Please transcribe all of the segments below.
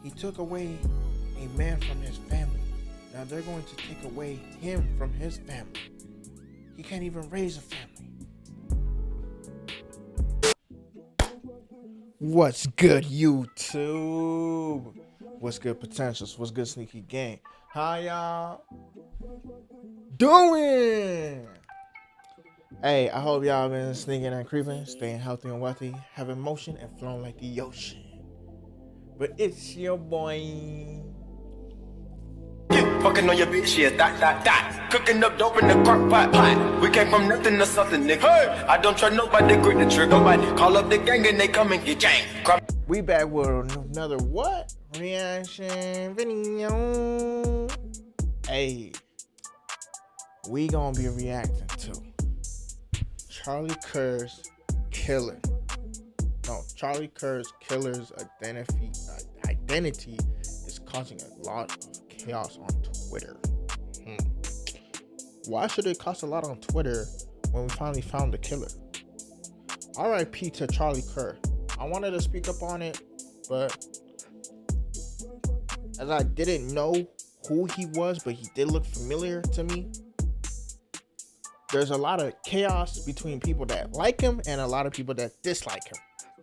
He took away a man from his family. Now they're going to take away him from his family. He can't even raise a family. What's good, YouTube? What's good, potentials? What's good, sneaky gang? How y'all doing? Hey, I hope y'all been sneaking and creeping, staying healthy and wealthy, having motion and flowing like the ocean. But it's your boy. Fucking on your bitch, yeah, that. Cooking up dope in the crock pot. We came from nothing to something, nigga. Hey. I don't trust nobody, grip the trigger. Nobody call up the gang and they come and get gang. We back with another what? Reaction video. Hey, we gonna be reacting to Charlie Kirk's killer. No, Charlie Kirk's killer's identity is causing a lot of chaos on Twitter. Why should it cost a lot on Twitter when we finally found the killer? R.I.P. to Charlie Kirk. I wanted to speak up on it, but as I didn't know who he was, but he did look familiar to me. There's a lot of chaos between people that like him and a lot of people that dislike him.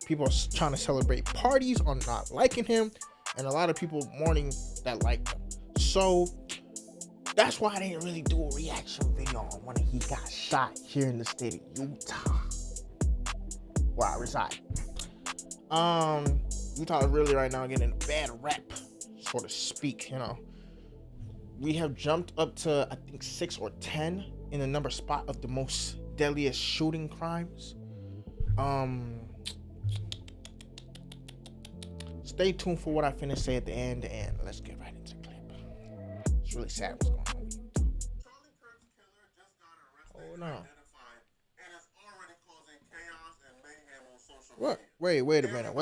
People are trying to celebrate parties on not liking him, and a lot of people mourning that like him. So that's why I didn't really do a reaction video on when he got shot here in the state of Utah, where I reside. Utah is really right now getting a bad rap, so to speak. You know, we have jumped up to I think 6 or 10 in the number spot of the most deadliest shooting crimes. Stay tuned for what I finna say at the end, and let's get right into the clip. It's really sad what's going on. Charlie Kirk's killer just got arrested and identified, and is already causing chaos and mayhem on social media. What? Wait a minute.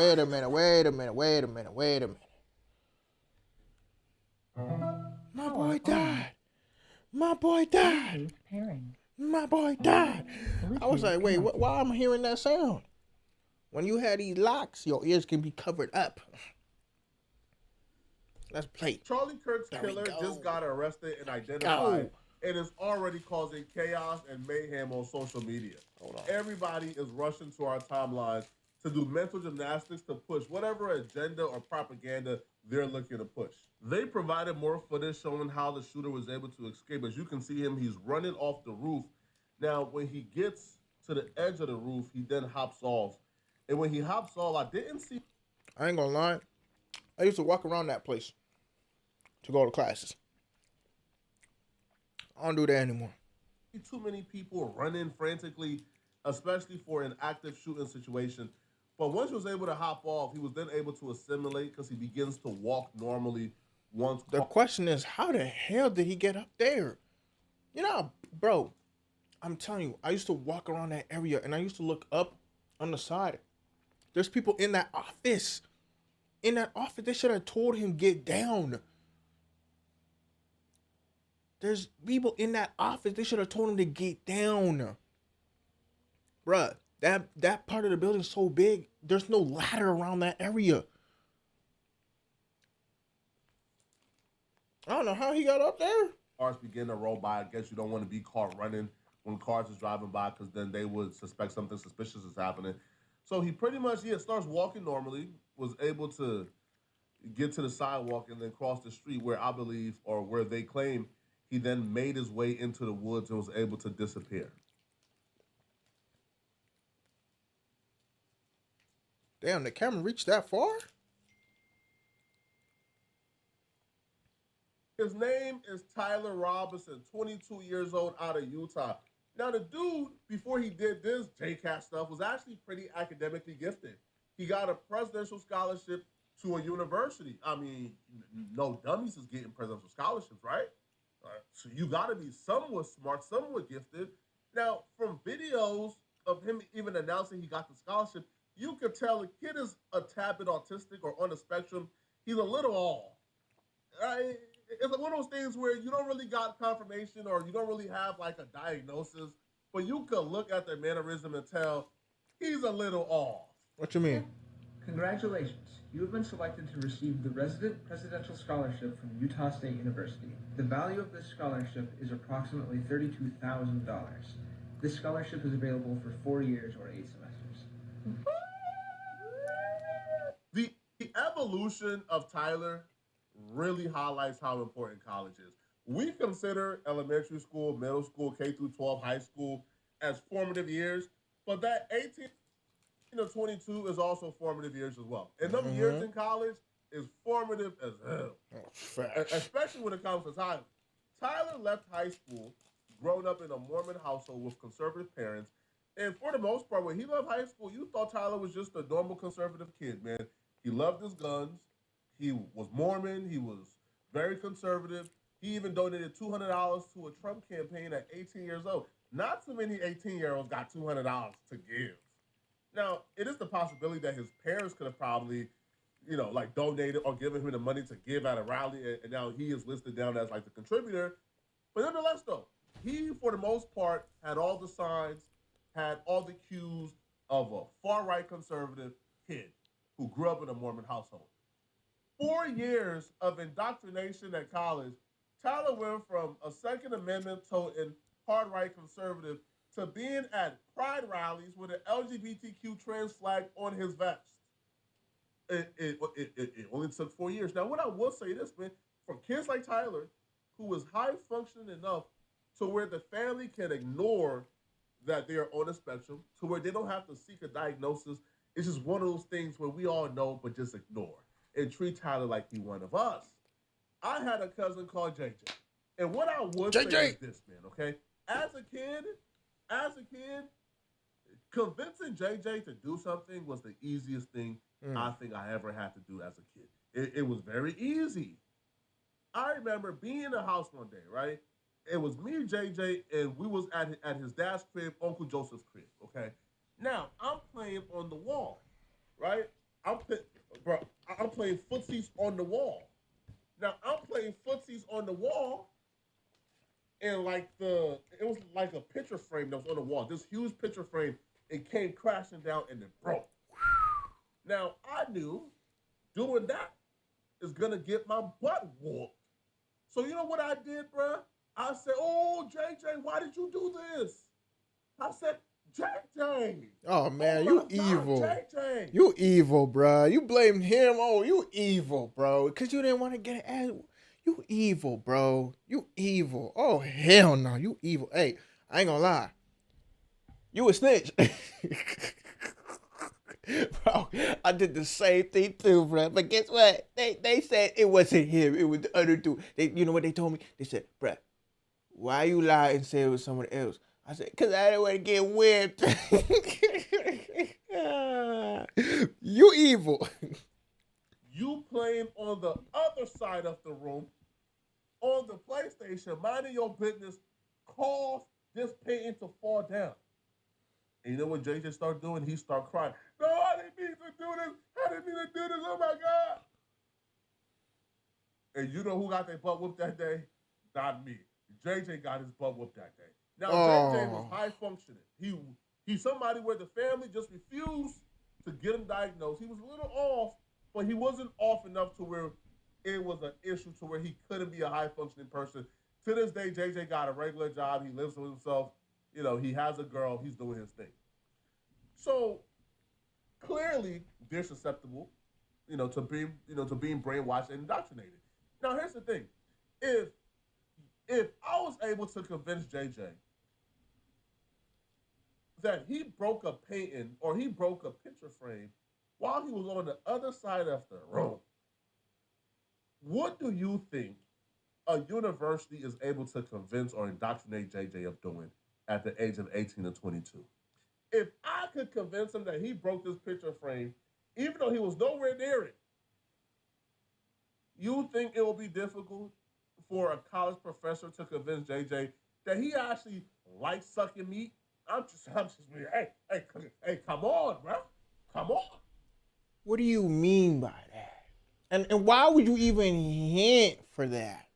My boy died. I was like, wait, why am I hearing that sound? When you have these locks, your ears can be covered up. Let's play. Charlie Kirk's killer just got arrested and identified, and is already causing chaos and mayhem on social media. Everybody is rushing to our timelines to do mental gymnastics to push whatever agenda or propaganda they're looking to push. They provided more footage showing how the shooter was able to escape. As you can see him, he's running off the roof. Now, when he gets to the edge of the roof, he then hops off. And when he hops off, I didn't see... I ain't gonna lie. I used to walk around that place to go to classes. I don't do that anymore. Too many people running frantically, especially for an active shooting situation. But once he was able to hop off, he was then able to assimilate because he begins to walk normally once. The question is, how the hell did he get up there? You know, bro, I'm telling you, I used to walk around that area and I used to look up on the side. There's people in that office. In that office, they should have told him, get down. There's people in that office, they should have told him to get down. Bruh, that part of the building is so big, there's no ladder around that area. I don't know how he got up there. Cars begin to roll by. I guess you don't want to be caught running when cars is driving by, because then they would suspect something suspicious is happening. So he pretty much, starts walking normally, was able to get to the sidewalk and then cross the street where I believe, or where they claim, he then made his way into the woods and was able to disappear. Damn, the camera reached that far? His name is Tyler Robinson, 22 years old, out of Utah. Now, the dude, before he did this JCAT stuff, was actually pretty academically gifted. He got a presidential scholarship to a university. I mean, no dummies is getting presidential scholarships, right? So you got to be somewhat smart, somewhat gifted. Now, from videos of him even announcing he got the scholarship, you could tell the kid is a tad bit autistic or on the spectrum. He's a little off. It's one of those things where you don't really got confirmation or you don't really have like a diagnosis, but you could look at their mannerism and tell he's a little off. What you mean? Congratulations, you have been selected to receive the Resident Presidential Scholarship from Utah State University. The value of this scholarship is approximately $32,000. This scholarship is available for 4 years or 8 semesters. The evolution of Tyler really highlights how important college is. We consider elementary school, middle school, K through 12, high school as formative years, but that 18 to 22 is also formative years as well. And them years in college is formative as hell, especially when it comes to Tyler. Tyler left high school, grown up in a Mormon household with conservative parents, and for the most part, when he left high school, you thought Tyler was just a normal conservative kid, man. He loved his guns. He was Mormon. He was very conservative. He even donated $200 to a Trump campaign at 18 years old. Not too many 18-year-olds got $200 to give. Now, it is the possibility that his parents could have probably, like donated or given him the money to give at a rally, and now he is listed down as like the contributor. But nonetheless, though, he, for the most part, had all the signs, had all the cues of a far-right conservative kid who grew up in a Mormon household. 4 years of indoctrination at college, Tyler went from a Second Amendment toting hard-right conservative to being at pride rallies with an LGBTQ trans flag on his vest. It only took 4 years. Now, what I will say this, man, for kids like Tyler, who is high functioning enough to where the family can ignore that they are on a spectrum, to where they don't have to seek a diagnosis, it's just one of those things where we all know but just ignore and treat Tyler like he's one of us. I had a cousin called JJ. And what I would say is this, man, okay? As a kid, convincing JJ to do something was the easiest thing I think I ever had to do as a kid. It was very easy. I remember being in the house one day, right? It was me and JJ, and we was at his dad's crib, Uncle Joseph's crib, okay? Now, I'm playing on the wall, right? I'm playing footsies on the wall. Now, I'm playing footsies on the wall, and it was like a picture frame that was on the wall. This huge picture frame, it came crashing down and it broke. Now, I knew doing that is going to get my butt whooped. So you know what I did, bruh? I said, oh, JJ, why did you do this? I said, JJ. Oh, man, you evil. JJ. You evil, bruh. You blame him. Oh, you evil, bro. Because you didn't want to get an ass. You evil, bro. You evil. Oh, hell no. You evil. Hey, I ain't gonna lie. You a snitch. Bro, I did the same thing too, bro. But guess what? They said it wasn't him. It was the other dude. You know what they told me? They said, bro, why you lie and say it was someone else? I said, because I didn't want to get whipped. You evil. You playing on the other side of the room, on the PlayStation, minding your business, caused this painting to fall down. And you know what JJ started doing? He started crying. No, I didn't mean to do this. I didn't mean to do this. Oh, my God. And you know who got their butt whooped that day? Not me. JJ got his butt whooped that day. Now, JJ was high functioning. He's somebody where the family just refused to get him diagnosed. He was a little off, but he wasn't off enough to where it was an issue to where he couldn't be a high functioning person. To this day, JJ got a regular job. He lives with himself. You know, he has a girl. He's doing his thing. So clearly, they're susceptible, to being brainwashed and indoctrinated. Now, here's the thing: if I was able to convince JJ that he broke a painting or he broke a picture frame while he was on the other side of the room, what do you think a university is able to convince or indoctrinate JJ of doing at the age of 18 or 22? If I could convince him that he broke this picture frame, even though he was nowhere near it, you think it will be difficult for a college professor to convince JJ that he actually likes sucking meat? I'm just hey, come on, bro. Come on. What do you mean by that? And why would you even hint for that?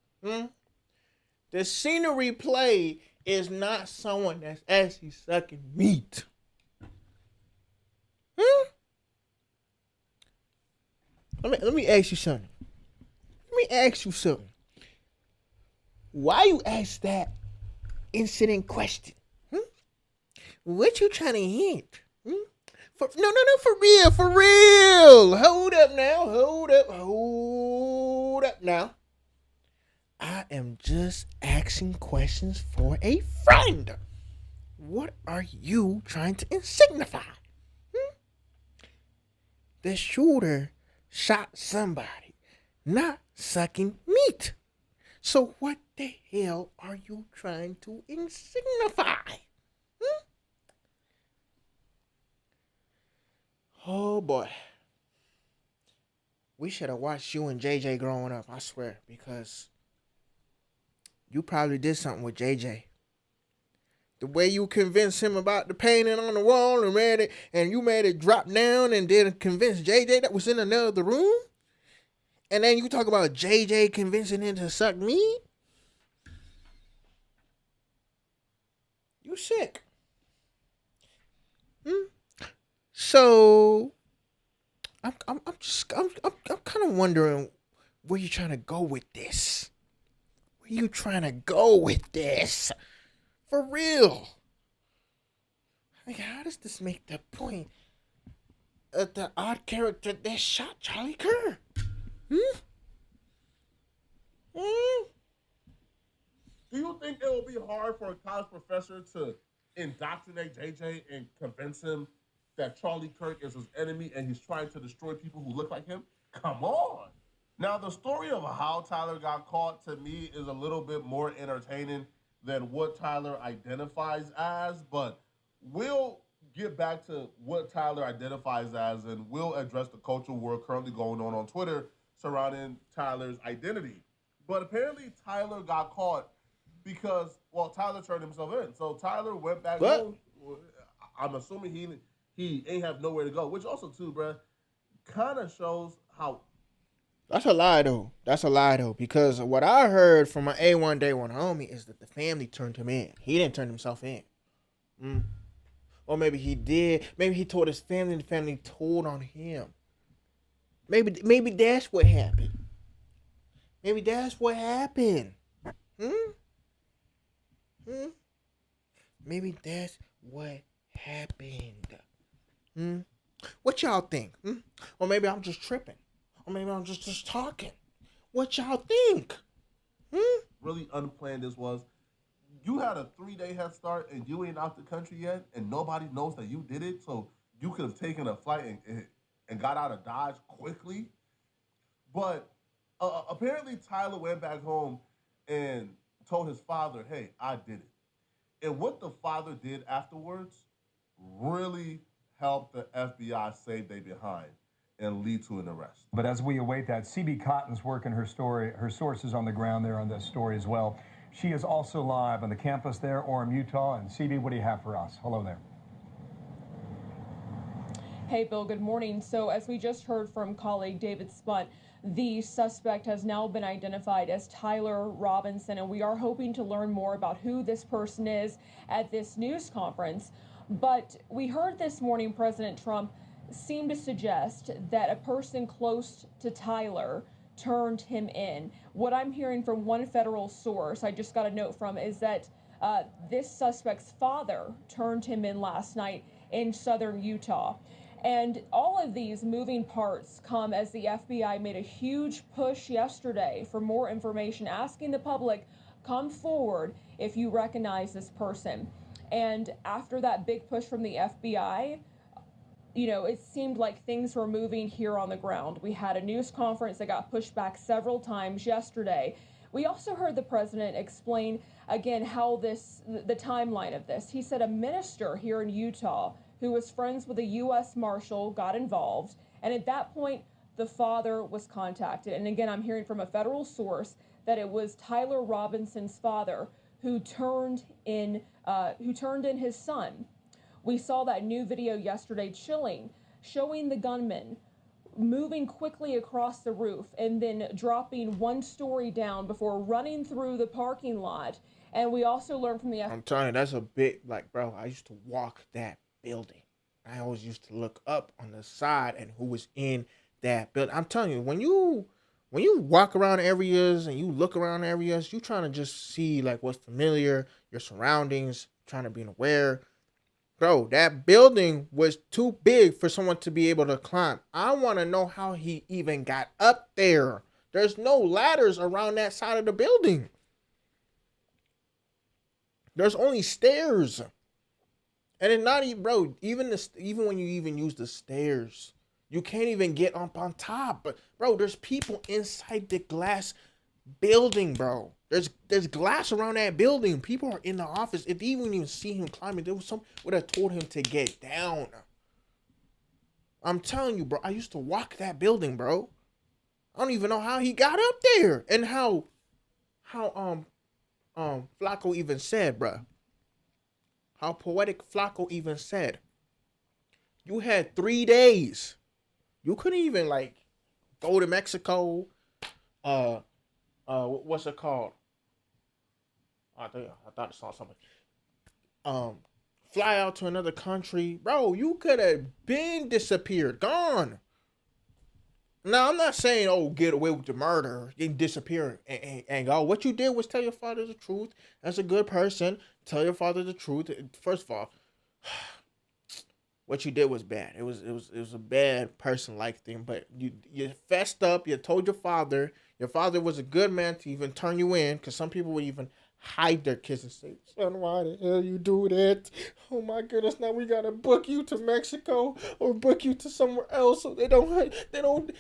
The scenery play is not someone that's actually sucking meat. Let me ask you something. Why you ask that incident question? What you trying to hint? For real. Hold up now. I am just asking questions for a friend. What are you trying to signify? The shooter shot somebody, not sucking meat. So what the hell are you trying to signify? Oh boy. We should have watched you and JJ growing up, I swear, because you probably did something with JJ. The way you convinced him about the painting on the wall and you made it drop down and then convince JJ that was in another room. And then you talk about JJ convincing him to suck meat. You sick. So I'm kind of wondering where you trying to go with this. For real. Like, how does this make the point of the odd character that shot Charlie Kirk? Do you think it will be hard for a college professor to indoctrinate JJ and convince him that Charlie Kirk is his enemy and he's trying to destroy people who look like him? Come on. Now, the story of how Tyler got caught, to me, is a little bit more entertaining than what Tyler identifies as, but we'll get back to what Tyler identifies as, and we'll address the cultural war currently going on Twitter surrounding Tyler's identity. But apparently Tyler got caught because, well, Tyler turned himself in. So Tyler went back home. I'm assuming he ain't have nowhere to go, which also, too, bruh, kind of shows how... That's a lie, though, because what I heard from my A1 Day 1 homie is that the family turned him in. He didn't turn himself in. Or maybe he did. Maybe he told his family and the family told on him. Maybe that's what happened. Maybe that's what happened. Maybe that's what happened. What y'all think? Or maybe I'm just tripping. Or maybe I'm just talking. What y'all think? Really unplanned this was. You had a 3-day head start and you ain't out the country yet, and nobody knows that you did it, so you could have taken a flight and got out of Dodge quickly. But apparently Tyler went back home and told his father, hey, I did it. And what the father did afterwards really helped the FBI save their behind and lead to an arrest. But as we await that, CB Cotton's working her story, her sources on the ground there on this story as well. She is also live on the campus there, Orem, Utah. And CB, what do you have for us? Hello there. Hey, Bill, good morning. So as we just heard from colleague David Spunt, the suspect has now been identified as Tyler Robinson, and we are hoping to learn more about who this person is at this news conference. But we heard this morning President Trump seemed to suggest that a person close to Tyler turned him in. What I'm hearing from one federal source I just got a note from is that this suspect's father turned him in last night in southern Utah. And all of these moving parts come as the FBI made a huge push yesterday for more information, asking the public, come forward if you recognize this person. And after that big push from the FBI, you know, it seemed like things were moving here on the ground. We had a news conference that got pushed back several times yesterday. We also heard the president explain again how the timeline of this. He said a minister here in Utah who was friends with a U.S. Marshal got involved, and at that point, the father was contacted. And again, I'm hearing from a federal source that it was Tyler Robinson's father who turned in his son. We saw that new video yesterday, chilling, showing the gunman moving quickly across the roof and then dropping one story down before running through the parking lot. And we also learned from the... I'm telling you, that's a bit, like, bro, I used to walk that building. I always used to look up on the side and who was in that building. I'm telling you, when you walk around areas and you look around areas, you trying to just see like what's familiar, your surroundings, trying to be aware. Bro, that building was too big for someone to be able to climb. I want to know how he even got up there. There's no ladders around that side of the building. There's only stairs. And it's not even, bro, even when you even use the stairs, you can't even get up on top. But bro, there's people inside the glass building, bro. There's glass around that building. People are in the office. If they even see him climbing, there was some would have told him to get down. I'm telling you, bro. I used to walk that building, bro. I don't even know how he got up there, and how Flacco even said, bro. How poetic Flacco even said. You had 3 days. You couldn't even like go to Mexico. What's it called? I thought I saw something. Fly out to another country, bro. You could have been disappeared, gone. Now I'm not saying, oh, get away with the murder, and disappear and go. What you did was tell your father the truth. As a good person, tell your father the truth. First of all, what you did was bad. It was a bad person like thing. But you fessed up. You told your father. Your father was a good man to even turn you in, because some people would even hide their kids and say, "Son, why the hell you do that? Oh my goodness! Now we gotta book you to Mexico or book you to somewhere else, so they don't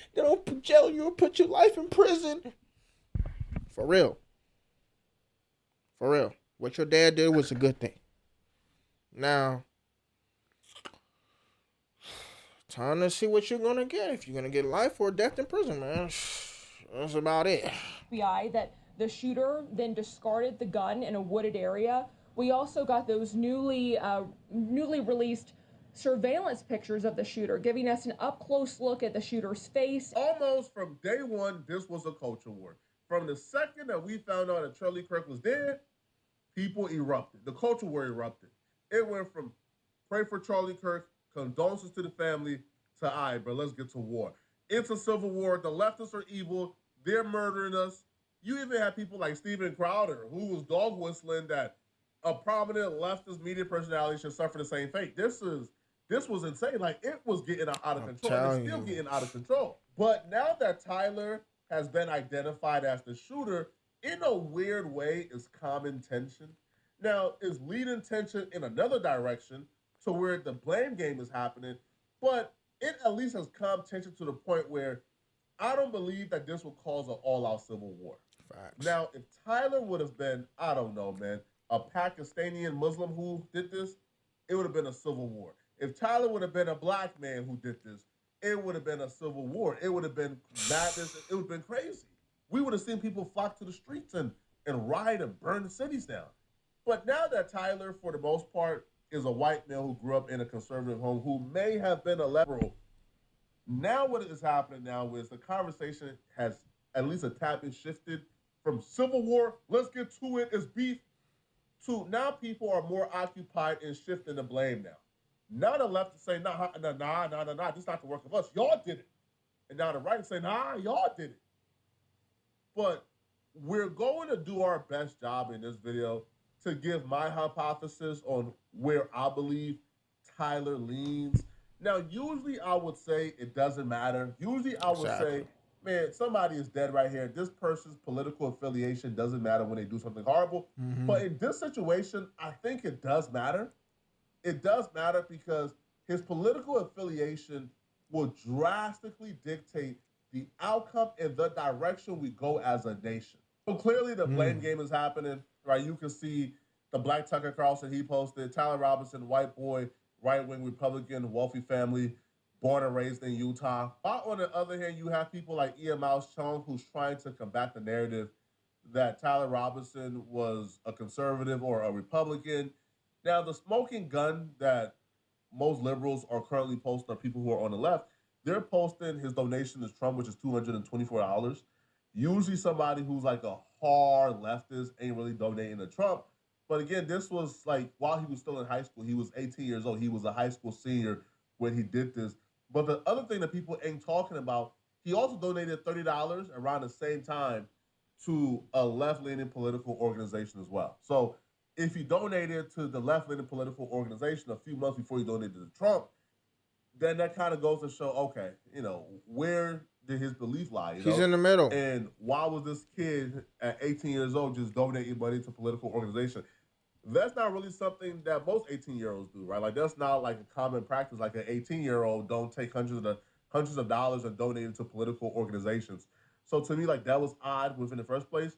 jail you or put your life in prison." For real. What your dad did was a good thing. Now, time to see what you're gonna get. If you're gonna get life or death in prison, man. That's about it. FBI that the shooter then discarded the gun in a wooded area. We also got those newly released surveillance pictures of the shooter, giving us an up-close look at the shooter's face. Almost from day one, this was a culture war. From the second that we found out that Charlie Kirk was dead, people erupted. The culture war erupted. It went from pray for Charlie Kirk, condolences to the family, to all right, bro, let's get to war. It's a civil war. The leftists are evil. They're murdering us. You even had people like Steven Crowder, who was dog whistling that a prominent leftist media personality should suffer the same fate. This was insane. Like, it was getting out of control. It's still getting out of control. But now that Tyler has been identified as the shooter, in a weird way, is common tension. Now, is leading tension in another direction to where the blame game is happening, but it at least has calm tension to the point where I don't believe that this will cause an all-out civil war. Facts. Now, if Tyler would have been, I don't know, man, a Pakistani Muslim who did this, it would have been a civil war. If Tyler would have been a black man who did this, it would have been a civil war. It would have been madness. It would have been crazy. We would have seen people flock to the streets and riot and burn the cities down. But now that Tyler, for the most part, is a white male who grew up in a conservative home, who may have been a liberal, now what is happening now is the conversation has at least a tad bit shifted from civil war, let's get to it, it's beef, to now people are more occupied in shifting the blame now. Now the left is saying, nah, this is not the work of us. Y'all did it. And now the right is saying, nah, y'all did it. But we're going to do our best job in this video to give my hypothesis on where I believe Tyler leans. Now, usually I would say it doesn't matter. Usually I would say, man, somebody is dead right here. This person's political affiliation doesn't matter when they do something horrible. Mm-hmm. But in this situation, I think it does matter. It does matter because his political affiliation will drastically dictate the outcome and the direction we go as a nation. So clearly the blame game is happening, right? You can see the Black Tucker Carlson he posted, Tyler Robinson, white boy, right-wing Republican, wealthy family, born and raised in Utah. But on the other hand, you have people like Ian Miles Chung, who's trying to combat the narrative that Tyler Robinson was a conservative or a Republican. Now, the smoking gun that most liberals are currently posting are people who are on the left. They're posting his donation to Trump, which is $224. Usually somebody who's like a hard leftist ain't really donating to Trump. But again, this was like while he was still in high school. He was 18 years old. He was a high school senior when he did this. But the other thing that people ain't talking about, he also donated $30 around the same time to a left-leaning political organization as well. So if he donated to the left-leaning political organization a few months before he donated to Trump, then that kind of goes to show, okay, where did his belief lie? He's in the middle. And why was this kid at 18 years old just donating money to political organization? That's not really something that most 18-year-olds do, right? Like that's not like a common practice. Like an 18-year-old don't take hundreds of dollars and donate it to political organizations. So to me, like that was odd within the first place.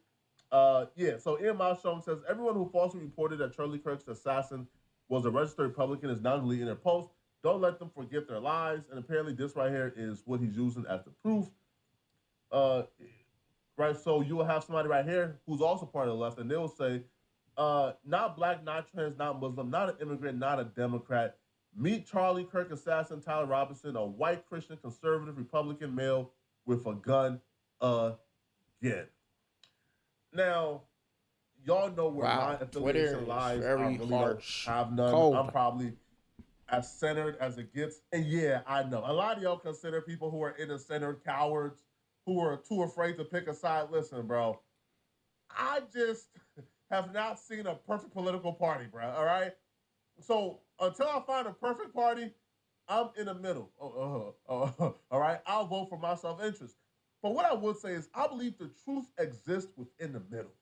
Yeah. So Ian Milestone says everyone who falsely reported that Charlie Kirk's assassin was a registered Republican is now deleting their post. Don't let them forget their lies. And apparently, this right here is what he's using as the proof. Right. So you will have somebody right here who's also part of the left, and they'll say, not black, not trans, not Muslim, not an immigrant, not a Democrat. Meet Charlie Kirk assassin Tyler Robinson, a white Christian conservative Republican male with a gun again. Now, y'all know where my affiliation lies. I really don't have none. Cold. I'm probably as centered as it gets. And yeah, I know. A lot of y'all consider people who are in the center cowards, who are too afraid to pick a side. Listen, bro, I just have not seen a perfect political party, bro, all right? So until I find a perfect party, I'm in the middle. All right? I'll vote for my self-interest. But what I would say is I believe the truth exists within the middle.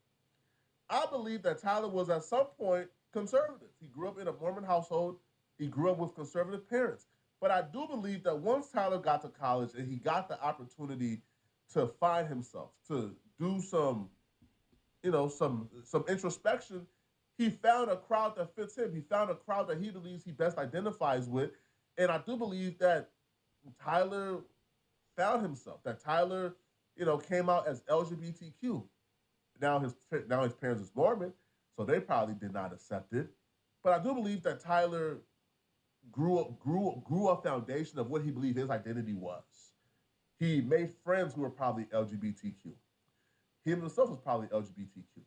I believe that Tyler was at some point conservative. He grew up in a Mormon household. He grew up with conservative parents. But I do believe that once Tyler got to college and he got the opportunity to find himself, to do some introspection, he found a crowd that fits him. He found a crowd that he believes he best identifies with. And I do believe that Tyler found himself, that Tyler, came out as LGBTQ. Now his parents is Mormon, so they probably did not accept it. But I do believe that Tyler grew a foundation of what he believed his identity was. He made friends who were probably LGBTQ. He himself was probably LGBTQ.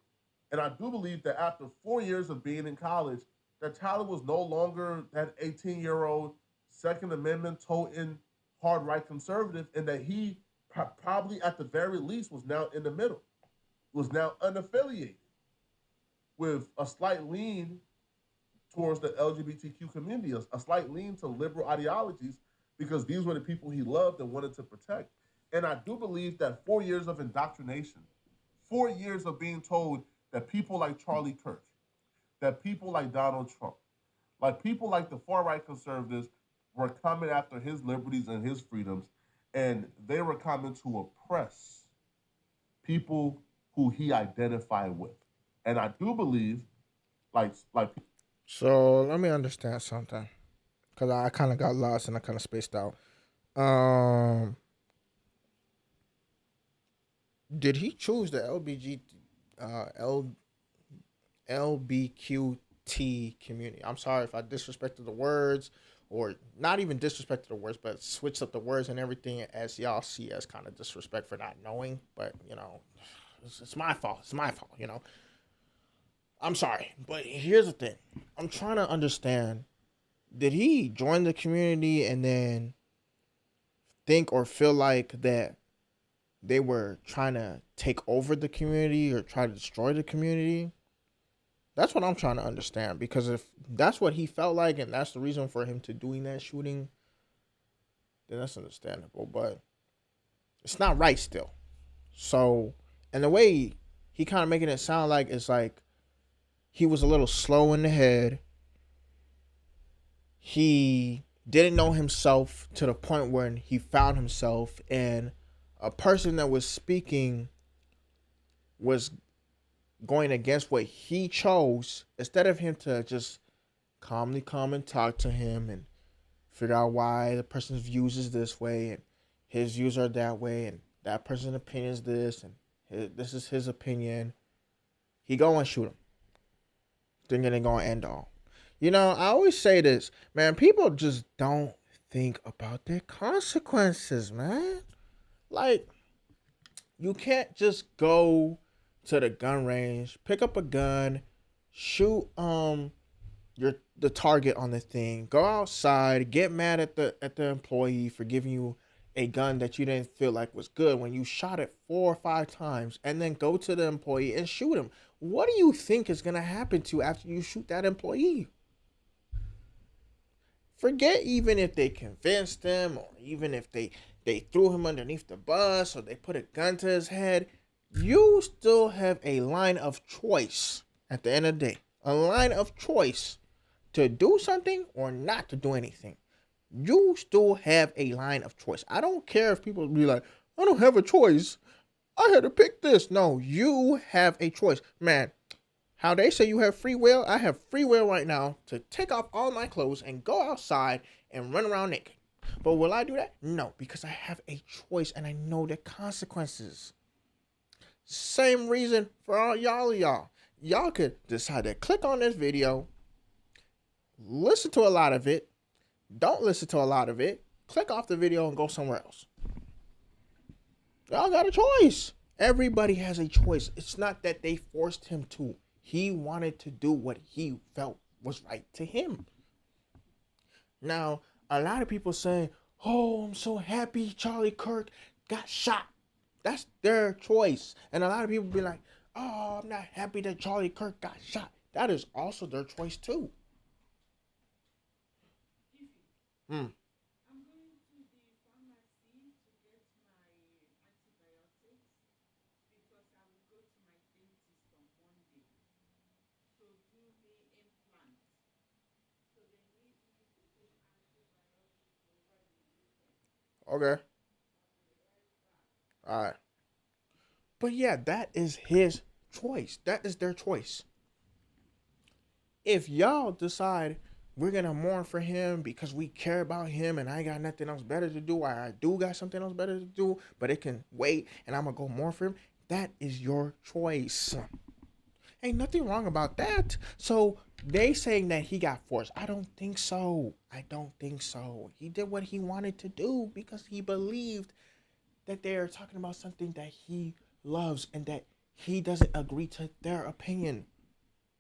And I do believe that after 4 years of being in college, that Tyler was no longer that 18-year-old Second Amendment toting hard right conservative, and that he probably at the very least was now in the middle, was now unaffiliated with a slight lean towards the LGBTQ community, a slight lean to liberal ideologies, because these were the people he loved and wanted to protect. And I do believe that 4 years of indoctrination, 4 years of being told that people like Charlie Kirk, that people like Donald Trump, like people like the far-right conservatives were coming after his liberties and his freedoms, and they were coming to oppress people who he identified with. And I do believe, So let me understand something, because I kind of got lost and I kind of spaced out. Did he choose the LBQT community? I'm sorry if I disrespected the words, or not even disrespected the words, but switched up the words and everything, as y'all see as kind of disrespect for not knowing. But it's my fault. It's my fault. I'm sorry, but here's the thing. I'm trying to understand. Did he join the community and then think or feel like that they were trying to take over the community or try to destroy the community? That's what I'm trying to understand, because if that's what he felt like and that's the reason for him to doing that shooting, then that's understandable, but it's not right still. So, and the way he kind of making it sound like it's like he was a little slow in the head. He didn't know himself to the point where he found himself, and a person that was speaking was going against what he chose, instead of him to just calmly come and talk to him and figure out why the person's views is this way and his views are that way and that person's opinion is this and this is his opinion. He go and shoot him, thinking they're going to end all. I always say this, man, people just don't think about their consequences, man. Like, you can't just go to the gun range, pick up a gun, shoot your the target on the thing. Go outside, get mad at the employee for giving you a gun that you didn't feel like was good when you shot it 4 or 5 times, and then go to the employee and shoot him. What do you think is gonna happen to after you shoot that employee? Forget even if they convinced him, or even if they threw him underneath the bus, or they put a gun to his head. You still have a line of choice at the end of the day. A line of choice to do something or not to do anything. You still have a line of choice. I don't care if people be like, I don't have a choice. I had to pick this. No, you have a choice. Man, how they say you have free will, I have free will right now to take off all my clothes and go outside and run around naked. But will I do that? No, because I have a choice and I know the consequences. Same reason for all y'all. Y'all could decide to click on this video, listen to a lot of it, don't listen to a lot of it, click off the video and go somewhere else. Y'all got a choice. Everybody has a choice. It's not that they forced him to. He wanted to do what he felt was right to him. Now, a lot of people saying, oh, I'm so happy Charlie Kirk got shot. That's their choice. And a lot of people be like, oh, I'm not happy that Charlie Kirk got shot. That is also their choice too. Hmm. Okay. All right. But yeah, that is his choice. That is their choice. If y'all decide we're going to mourn for him because we care about him and I ain't got nothing else better to do, or I do got something else better to do, but it can wait and I'm going to go mourn for him, that is your choice. Ain't nothing wrong about that. So they saying that he got forced. I don't think so. I don't think so. He did what he wanted to do because he believed that they are talking about something that he loves and that he doesn't agree to their opinion.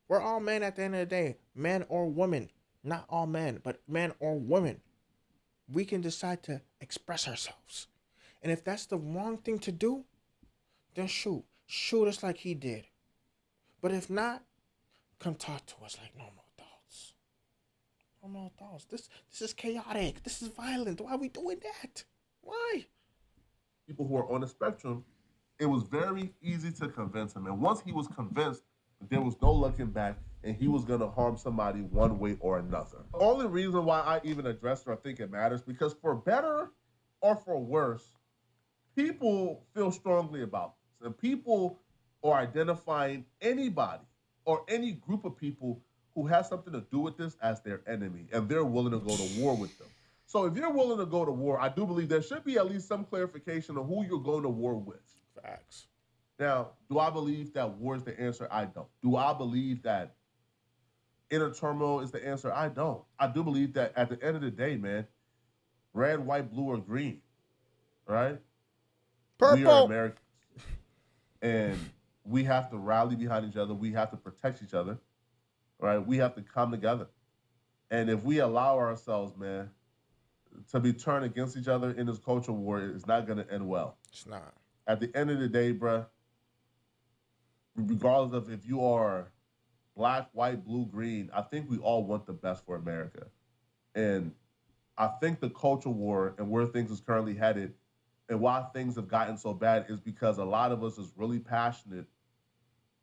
We're all men at the end of the day, man or woman. Not all men, but man or woman. We can decide to express ourselves. And if that's the wrong thing to do, then shoot. Shoot us like he did. But if not, come talk to us like normal adults. Normal adults. This is chaotic. This is violent. Why are we doing that? Why? People who are on the spectrum, it was very easy to convince him. And once he was convinced, there was no looking back, and he was going to harm somebody one way or another. The only reason why I even address it or think it matters, because for better or for worse, people feel strongly about this. And people are identifying anybody or any group of people who has something to do with this as their enemy, and they're willing to go to war with them. So if you're willing to go to war, I do believe there should be at least some clarification of who you're going to war with. Facts. Now, do I believe that war is the answer? I don't. Do I believe that inner turmoil is the answer? I don't. I do believe that at the end of the day, man, red, white, blue, or green, right? Purple. We are Americans. And we have to rally behind each other. We have to protect each other, right? We have to come together. And if we allow ourselves, man, to be turned against each other in this cultural war, it's not going to end well. It's not. At the end of the day, bruh, regardless of if you are black, white, blue, green, I think we all want the best for America. And I think the culture war and where things is currently headed and why things have gotten so bad is because a lot of us is really passionate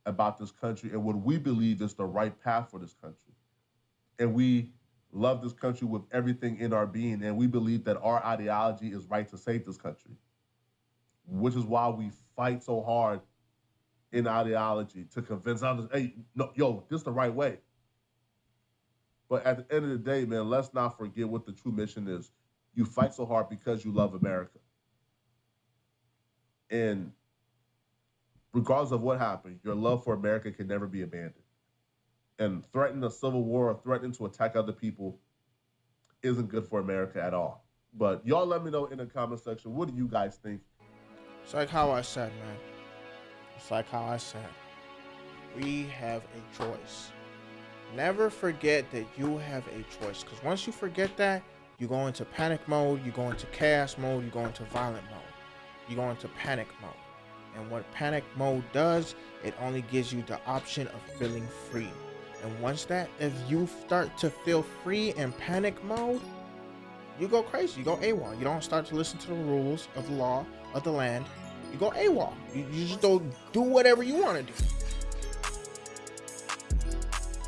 about this country and what we believe is the right path for this country. And we love this country with everything in our being, and we believe that our ideology is right to save this country, which is why we fight so hard in ideology to convince others, hey, no, yo, this is the right way. But at the end of the day, man, let's not forget what the true mission is. You fight so hard because you love America. And regardless of what happened, your love for America can never be abandoned. And threatening a civil war or threatening to attack other people isn't good for America at all. But y'all let me know in the comment section, what do you guys think? It's like how I said, man. It's like how I said. We have a choice. Never forget that you have a choice. Because once you forget that, you go into panic mode, you go into chaos mode, you go into violent mode. You go into panic mode. And what panic mode does, it only gives you the option of feeling free. And once that, if you start to feel free in panic mode, you go crazy. You go AWOL. You don't start to listen to the rules of the law of the land. You go AWOL. You just don't do whatever you want to do.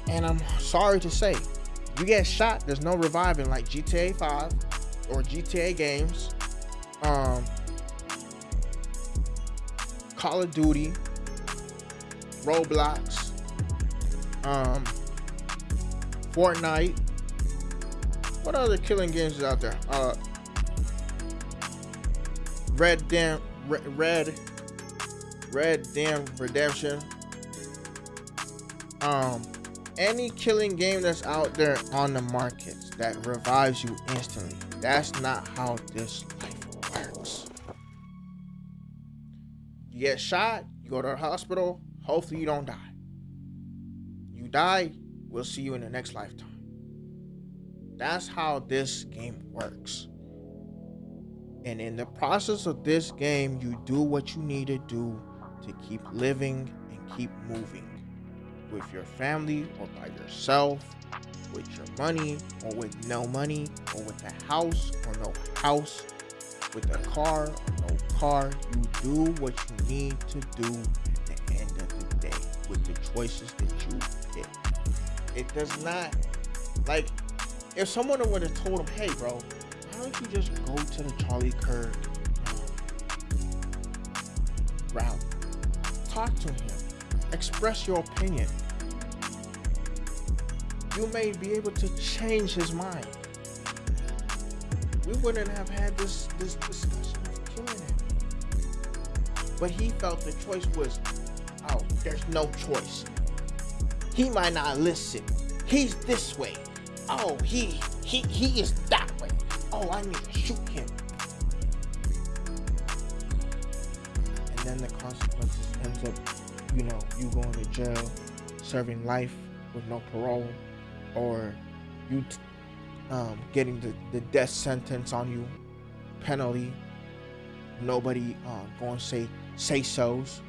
And I'm sorry to say, you get shot, there's no reviving like GTA 5 or GTA games, Call of Duty, Roblox, Fortnite. What other killing games is out there? Red Dead Redemption. Any killing game that's out there on the market that revives you instantly. That's not how this life works. You get shot, you go to the hospital, hopefully you don't die. You die, we'll see you in the next lifetime. That's how this game works. And in the process of this game, you do what you need to do to keep living and keep moving. With your family or by yourself, with your money or with no money, or with a house or no house, with a car or no car, you do what you need to do at the end of the day with the choices that you pick. It does not, like, if someone would have told him, hey bro, why don't you just go to the Charlie Kirk route, talk to him, express your opinion, you may be able to change his mind. We wouldn't have had this discussion of killing him. But he felt the choice was, oh, there's no choice. He might not listen. He's this way. Oh, he is that way. Oh, I need to shoot him. And then the consequences ends up, you going to jail, serving life with no parole, or you getting the death sentence on you, penalty, nobody going to say so's.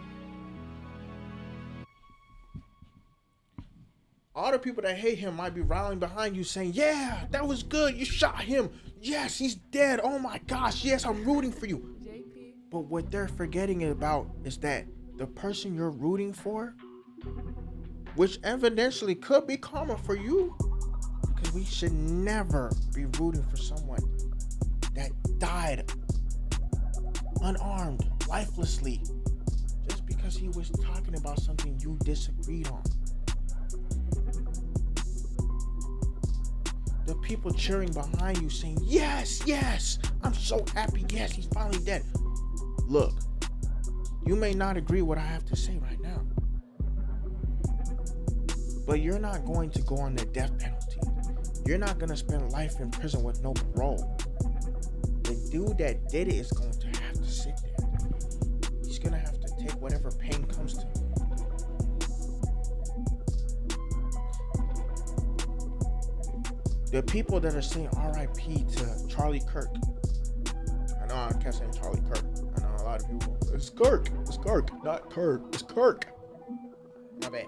All the people that hate him might be rallying behind you saying, yeah, that was good, you shot him, yes, he's dead, oh my gosh, yes, I'm rooting for you. But what they're forgetting about is that the person you're rooting for, which evidently could be karma for you, because we should never be rooting for someone that died unarmed, lifelessly, just because he was talking about something you disagreed on. The people cheering behind you saying, yes, yes, I'm so happy, yes, he's finally dead. Look, you may not agree with what I have to say right now, but you're not going to go on the death penalty. You're not going to spend life in prison with no parole. The dude that did it is going to have to sit there. He's going to have to take whatever pain comes to him. The people that are saying R.I.P. to Charlie Kirk. I know I can't say Charlie Kirk. I know a lot of people. It's Kirk, not Kirk. It's Kirk. My bad.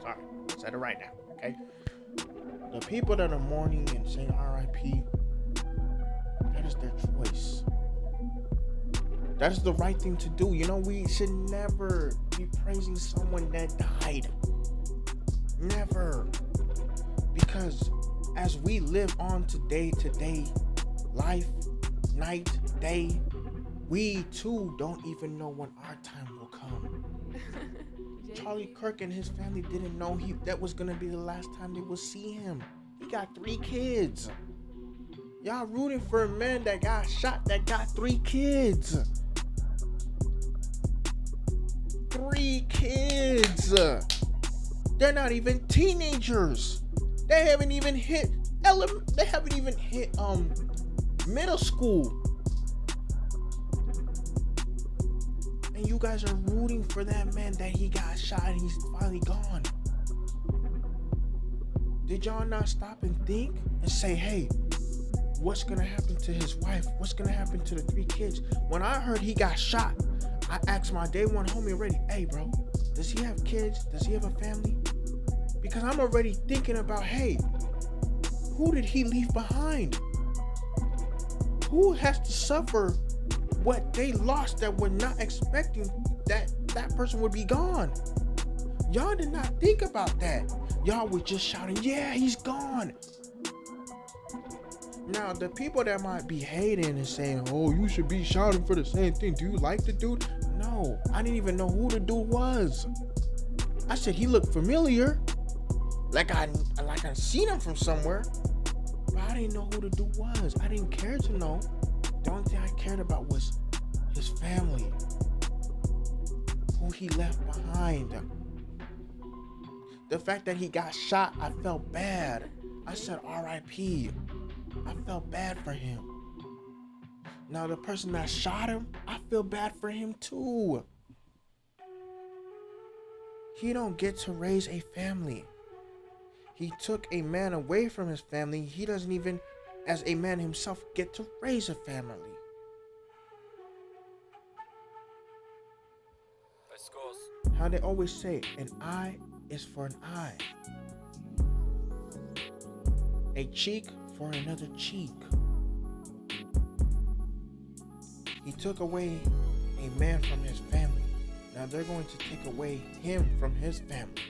Sorry, I said it right now. Okay. The people that are mourning and saying R.I.P. That is their choice. That is the right thing to do. We should never be praising someone that died. Never. Because as we live on today life, night, day, we too don't even know when our time will come. Charlie Kirk and his family didn't know that was gonna be the last time they would see him. He got 3 kids. Y'all rooting for a man that got shot that got 3 kids. 3 kids. They're not even teenagers. They haven't even hit middle school. And you guys are rooting for that man that he got shot and he's finally gone. Did y'all not stop and think and say, hey, what's gonna happen to his wife? What's gonna happen to the 3 kids? When I heard he got shot, I asked my day one homie already, hey bro, does he have kids? Does he have a family? Because I'm already thinking about, hey, who did he leave behind? Who has to suffer what they lost that we're not expecting that person would be gone? Y'all did not think about that. Y'all were just shouting, yeah, he's gone. Now, the people that might be hating and saying, oh, you should be shouting for the same thing. Do you like the dude? No, I didn't even know who the dude was. I said he looked familiar. Like I seen him from somewhere. But I didn't know who the dude was. I didn't care to know. The only thing I cared about was his family. Who he left behind. The fact that he got shot, I felt bad. I said R.I.P. I felt bad for him. Now the person that shot him, I feel bad for him too. He don't get to raise a family. He took a man away from his family. He doesn't even, as a man himself, get to raise a family. Discourse. How they always say, an eye is for an eye. A cheek for another cheek. He took away a man from his family. Now they're going to take away him from his family.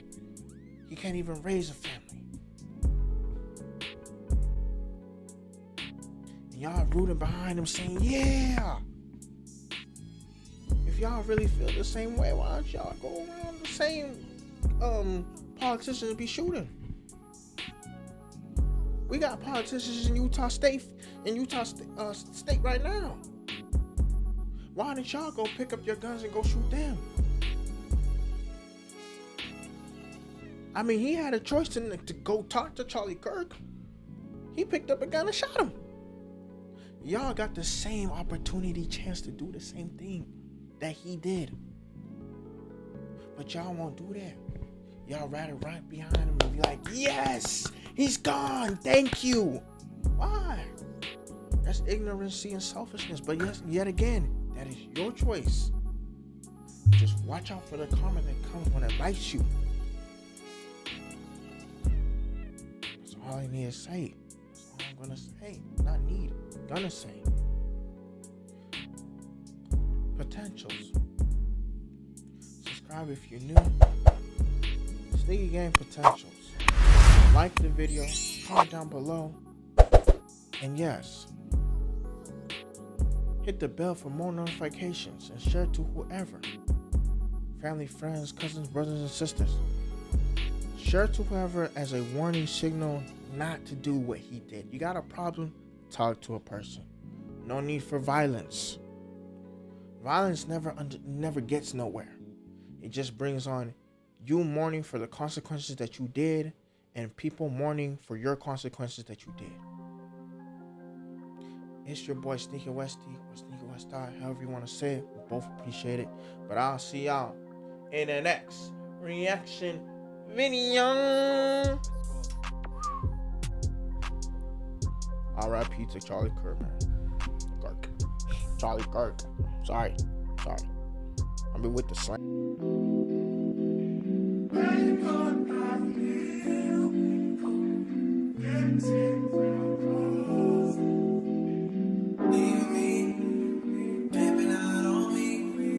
He can't even raise a family. And y'all rooting behind him saying, yeah. If y'all really feel the same way, why don't y'all go around the same politicians be shooting? We got politicians in Utah State State right now. Why didn't y'all go pick up your guns and go shoot them? I mean, he had a choice to go talk to Charlie Kirk. He picked up a gun and shot him. Y'all got the same opportunity, chance to do the same thing that he did. But y'all won't do that. Y'all rather right behind him and be like, yes, he's gone, thank you. Why? That's ignorancy and selfishness. But yes, yet again, that is your choice. Just watch out for the karma that comes when it bites you. That's all I need to say. That's all I'm gonna say. Not need, gonna say. Potentials. Subscribe if you're new. Sneaky Game Potentials. Like the video, comment down below, and yes, hit the bell for more notifications and share to whoever. Family, friends, cousins, brothers, and sisters. Share to whoever as a warning signal not to do what he did. You got a problem? Talk to a person. No need for violence. Violence never gets nowhere. It just brings on you mourning for the consequences that you did and people mourning for your consequences that you did. It's your boy Sneakywesti or Sneakywesti, however you want to say it. We both appreciate it. But I'll see y'all in the next reaction video. R.I.P. to Charlie Kirk, man. Kirk. Charlie Kirk. Sorry. I'll be with the slang.